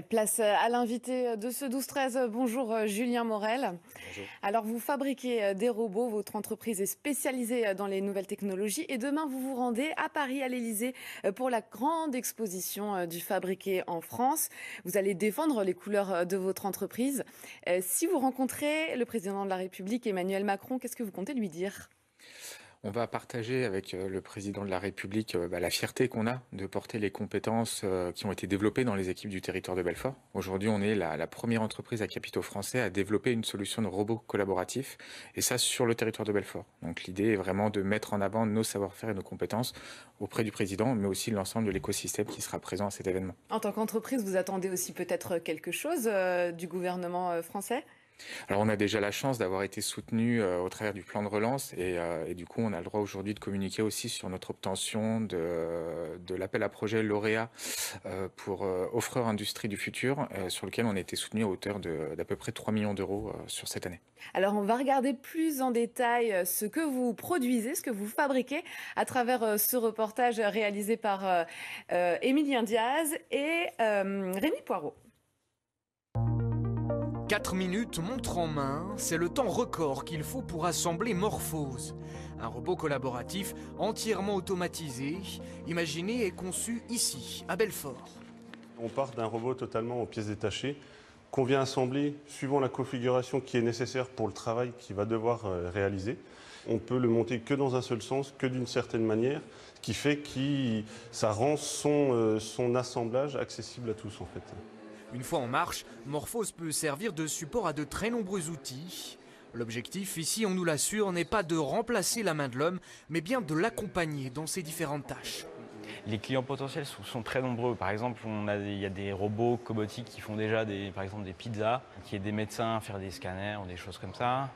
Place à l'invité de ce 12-13. Bonjour Julien Morel. Bonjour. Alors vous fabriquez des robots, votre entreprise est spécialisée dans les nouvelles technologies et demain vous vous rendez à Paris, à l'Élysée, pour la grande exposition du fabriqué en France. Vous allez défendre les couleurs de votre entreprise. Si vous rencontrez le président de la République, Emmanuel Macron, qu'est-ce que vous comptez lui dire ? On va partager avec le président de la République la fierté qu'on a de porter les compétences qui ont été développées dans les équipes du territoire de Belfort. Aujourd'hui, on est la première entreprise à capitaux français à développer une solution de robot collaboratif, et ça sur le territoire de Belfort. Donc l'idée est vraiment de mettre en avant nos savoir-faire et nos compétences auprès du président, mais aussi l'ensemble de l'écosystème qui sera présent à cet événement. En tant qu'entreprise, vous attendez aussi peut-être quelque chose du gouvernement français ? Alors on a déjà la chance d'avoir été soutenu au travers du plan de relance et du coup on a le droit aujourd'hui de communiquer aussi sur notre obtention de l'appel à projet lauréat pour offreur industrie du futur sur lequel on a été soutenu à hauteur d'à peu près 3 millions d'euros sur cette année. Alors, on va regarder plus en détail ce que vous produisez, ce que vous fabriquez à travers ce reportage réalisé par Émilien Diaz et Rémi Poirot. 4 minutes montre en main, c'est le temps record qu'il faut pour assembler Morphose. Un robot collaboratif entièrement automatisé, imaginé et conçu ici, à Belfort. On part d'un robot totalement aux pièces détachées qu'on vient assembler suivant la configuration qui est nécessaire pour le travail qu'il va devoir réaliser. On peut le monter que dans un seul sens, que d'une certaine manière, ce qui fait que ça rend son assemblage accessible à tous en fait. Une fois en marche, Morphose peut servir de support à de très nombreux outils. L'objectif ici, on nous l'assure, n'est pas de remplacer la main de l'homme, mais bien de l'accompagner dans ses différentes tâches. Les clients potentiels sont très nombreux. Par exemple, il y a des robots cobotiques qui font déjà par exemple des pizzas, qui aident des médecins à faire des scanners ou des choses comme ça,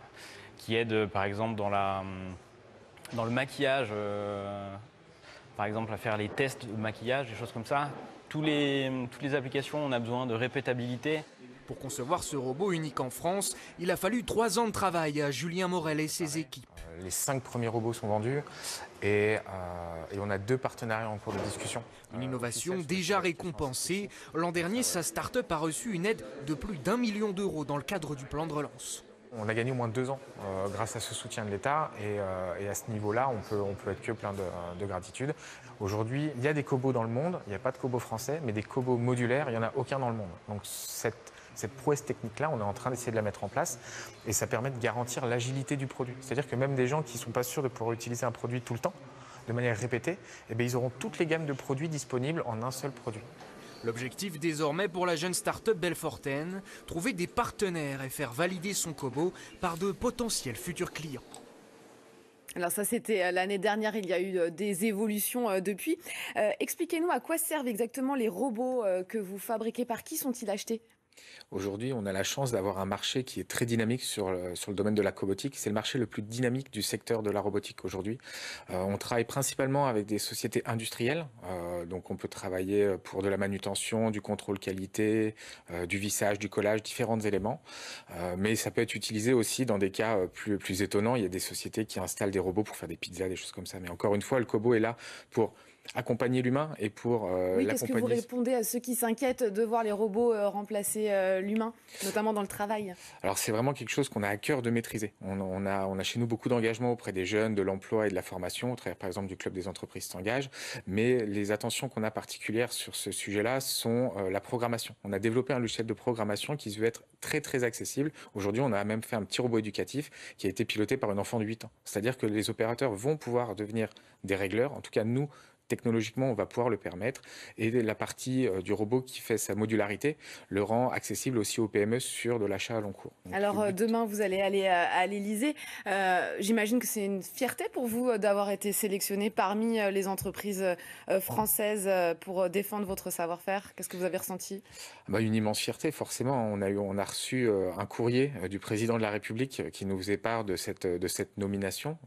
qui aident par exemple dans le maquillage, par exemple à faire les tests de maquillage, des choses comme ça. Toutes les applications, on a besoin de répétabilité. Pour concevoir ce robot unique en France, il a fallu 3 ans de travail à Julien Morel et ses équipes. Les 5 premiers robots sont vendus et on a 2 partenariats en cours de discussion. Une innovation déjà récompensée. L'an dernier, sa start-up a reçu une aide de plus d'1 million d'euros dans le cadre du plan de relance. On a gagné au moins 2 ans grâce à ce soutien de l'État et à ce niveau-là, on peut être que plein de gratitude. Aujourd'hui, il y a des cobots dans le monde, il n'y a pas de cobots français, mais des cobots modulaires, il n'y en a aucun dans le monde. Donc cette prouesse technique-là, on est en train d'essayer de la mettre en place et ça permet de garantir l'agilité du produit. C'est-à-dire que même des gens qui ne sont pas sûrs de pouvoir utiliser un produit tout le temps, de manière répétée, eh bien, ils auront toutes les gammes de produits disponibles en un seul produit. L'objectif désormais pour la jeune start-up belfortaine, trouver des partenaires et faire valider son cobo par de potentiels futurs clients. Alors ça, c'était l'année dernière, il y a eu des évolutions depuis. Expliquez-nous à quoi servent exactement les robots que vous fabriquez, par qui sont-ils achetés ? Aujourd'hui, on a la chance d'avoir un marché qui est très dynamique sur le domaine de la cobotique. C'est le marché le plus dynamique du secteur de la robotique aujourd'hui. On travaille principalement avec des sociétés industrielles. Donc on peut travailler pour de la manutention, du contrôle qualité, du vissage, du collage, différents éléments. Mais ça peut être utilisé aussi dans des cas plus étonnants. Il y a des sociétés qui installent des robots pour faire des pizzas, des choses comme ça. Mais encore une fois, le cobo est là pour accompagner l'humain et pour oui, qu'est-ce que vous l'accompagner. répondez à ceux qui s'inquiètent de voir les robots remplacer l'humain, notamment dans le travail ? Alors c'est vraiment quelque chose qu'on a à cœur de maîtriser. On a chez nous beaucoup d'engagement auprès des jeunes, de l'emploi et de la formation, au travers par exemple du club des entreprises s'engagent. Mais les attentions qu'on a particulières sur ce sujet-là sont la programmation. On a développé un logiciel de programmation qui se veut être très très accessible. Aujourd'hui, on a même fait un petit robot éducatif qui a été piloté par un enfant de 8 ans. C'est-à-dire que les opérateurs vont pouvoir devenir des régleurs. En tout cas, nous, technologiquement, on va pouvoir le permettre. Et la partie du robot qui fait sa modularité le rend accessible aussi aux PME sur de l'achat à long cours. Donc, alors demain, vous allez aller à l'Élysée. J'imagine que c'est une fierté pour vous d'avoir été sélectionné parmi les entreprises françaises pour défendre votre savoir-faire. Qu'est-ce que vous avez ressenti ? Une immense fierté, forcément. On a reçu un courrier du président de la République qui nous faisait part de cette nomination.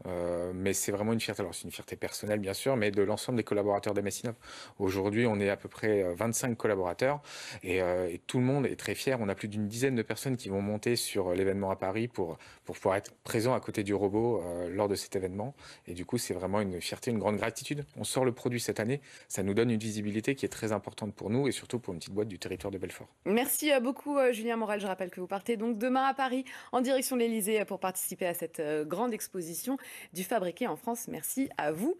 Mais c'est vraiment une fierté. Alors c'est une fierté personnelle, bien sûr, mais de l'ensemble des collaborateurs d'MS Innov. Aujourd'hui, on est à peu près 25 collaborateurs et tout le monde est très fier. On a plus d'une dizaine de personnes qui vont monter sur l'événement à Paris pour pouvoir être présents à côté du robot lors de cet événement. Et du coup, c'est vraiment une fierté, une grande gratitude. On sort le produit cette année. Ça nous donne une visibilité qui est très importante pour nous et surtout pour une petite boîte du territoire de Belfort. Merci beaucoup Julien Morel. Je rappelle que vous partez donc demain à Paris en direction de l'Elysée pour participer à cette grande exposition du fabriqué en France. Merci à vous.